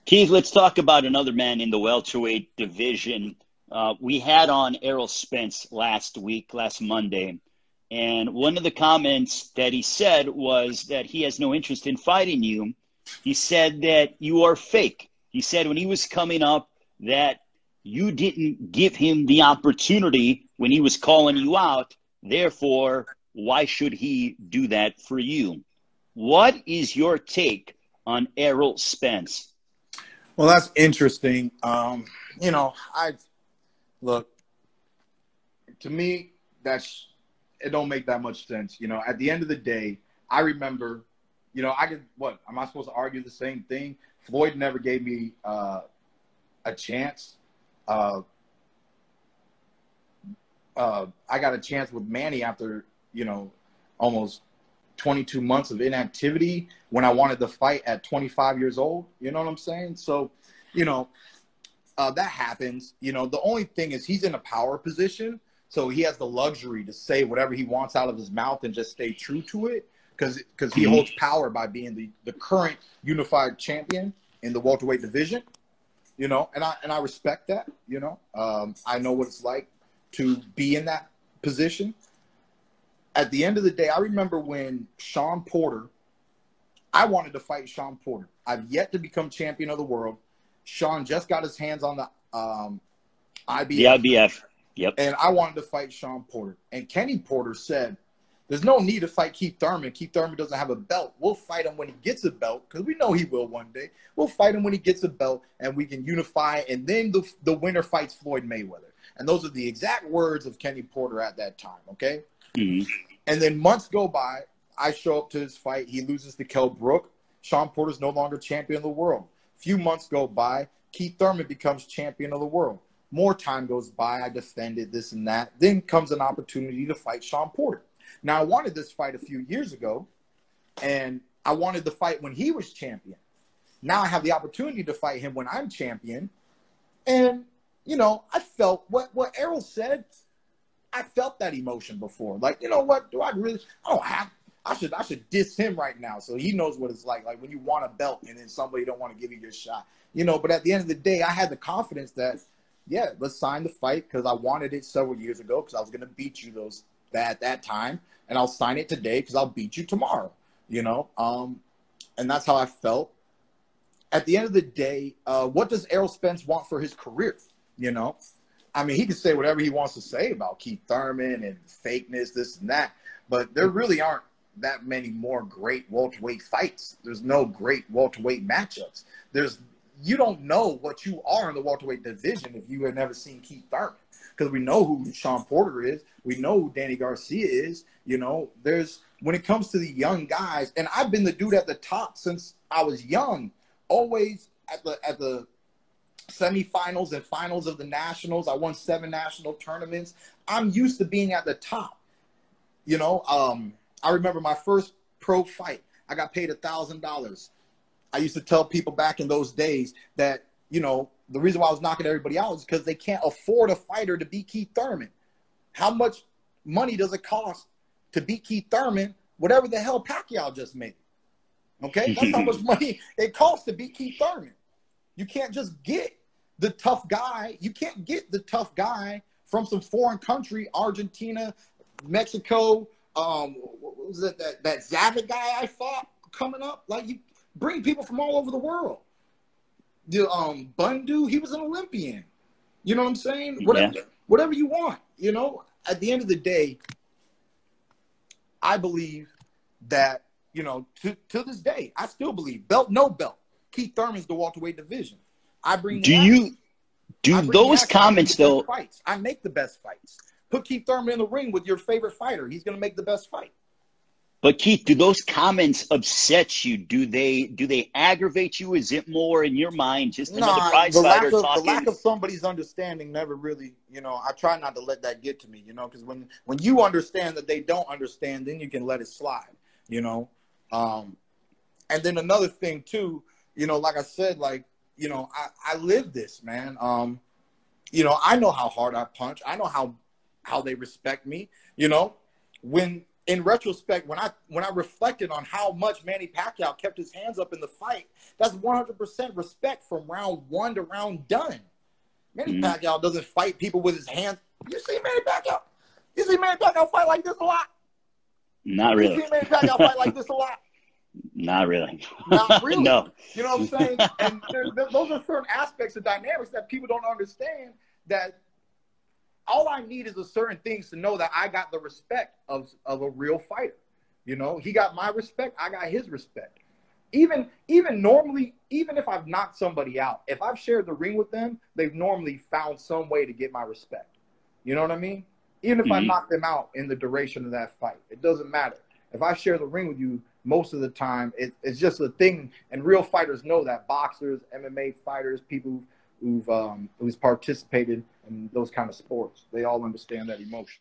Keith, let's talk about another man in the welterweight division. We had on Errol Spence last Monday, and one of the comments that he said was that he has no interest in fighting you. He said that you are fake. He said when he was coming up that you didn't give him the opportunity when he was calling you out. Therefore, why should he do that for you? What is your take on Errol Spence? Well, that's interesting. Look, to me, it don't make that much sense. At the end of the day, I remember, am I supposed to argue the same thing? Floyd never gave me a chance. I got a chance with Manny after, almost 22 months of inactivity when I wanted to fight at 25 years old. You know what I'm saying? So, that happens. The only thing is he's in a power position, so he has the luxury to say whatever he wants out of his mouth and just stay true to it because he holds power by being the current unified champion in the welterweight division. And I respect that. I know what it's like to be in that position. At the end of the day, I remember when Sean Porter, I wanted to fight Sean Porter. I've yet to become champion of the world. Sean just got his hands on the IBF. The IBF, yep. And I wanted to fight Sean Porter. And Kenny Porter said, there's no need to fight Keith Thurman. Keith Thurman doesn't have a belt. We'll fight him when he gets a belt because we know he will one day. We'll fight him when he gets a belt and we can unify. And then the winner fights Floyd Mayweather. And those are the exact words of Kenny Porter at that time, okay? Mm-hmm. And then months go by. I show up to his fight. He loses to Kell Brook. Sean Porter's no longer champion of the world. Few months go by. Keith Thurman becomes champion of the world. More time goes by. I defended this and that. Then comes an opportunity to fight Sean Porter. Now, I wanted this fight a few years ago, and I wanted the fight when he was champion. Now I have the opportunity to fight him when I'm champion. And, I felt what Errol said. I felt that emotion before. Like, what? Do I really? I should diss him right now so he knows what it's like when you want a belt and then somebody don't want to give you your shot. But at the end of the day, I had the confidence that, yeah, let's sign the fight because I wanted it several years ago because I was going to beat you at that time. And I'll sign it today because I'll beat you tomorrow, and that's how I felt. At the end of the day, what does Errol Spence want for his career? I mean, he can say whatever he wants to say about Keith Thurman and fakeness, this and that, but there really aren't that many more great welterweight fights. There's no great welterweight matchups. You don't know what you are in the welterweight division if you have never seen Keith Thurman, because we know who Sean Porter is. We know who Danny Garcia is. When it comes to the young guys, and I've been the dude at the top since I was young, always at the semifinals and finals of the nationals. I won 7 national tournaments. I'm used to being at the top. I remember my first pro fight. I got paid $1,000. I used to tell people back in those days that, the reason why I was knocking everybody out is because they can't afford a fighter to beat Keith Thurman. How much money does it cost to beat Keith Thurman? Whatever the hell Pacquiao just made. Okay? That's how much money it costs to beat Keith Thurman. You can't just get the tough guy. You can't get the tough guy from some foreign country, Argentina, Mexico. What was it, that Zavit guy I fought coming up? Like, you bring people from all over the world. The Bundu, he was an Olympian. You know what I'm saying? Whatever you want. At the end of the day, I believe that, to this day, I still believe belt, no belt. Keith Thurman's the welterweight division. I bring those comments though? Fights. I make the best fights. Put Keith Thurman in the ring with your favorite fighter. He's going to make the best fight. But Keith, do those comments upset you? Do they aggravate you? Is it more in your mind just another prize fighter talking? The lack of somebody's understanding never really, I try not to let that get to me, because when you understand that they don't understand, then you can let it slide, And then another thing too, like I said, I live this, man. I know how hard I punch. I know how they respect me. When in retrospect, when I reflected on how much Manny Pacquiao kept his hands up in the fight, that's 100% respect from round one to round done. Manny Pacquiao doesn't fight people with his hands. You see Manny Pacquiao? You see Manny Pacquiao fight like this a lot? Not really. You see Manny Pacquiao fight like this a lot? Not really. Not really. No. You know what I'm saying? And those are certain aspects of dynamics that people don't understand, that all I need is a certain things to know that I got the respect of a real fighter. You know, he got my respect, I got his respect. Even normally, even if I've knocked somebody out, if I've shared the ring with them, they've normally found some way to get my respect. You know what I mean? Even if I knock them out in the duration of that fight, it doesn't matter. If I share the ring with you, most of the time, it's just a thing. And real fighters know that. Boxers, MMA fighters, people who's participated in those kind of sports, they all understand that emotion.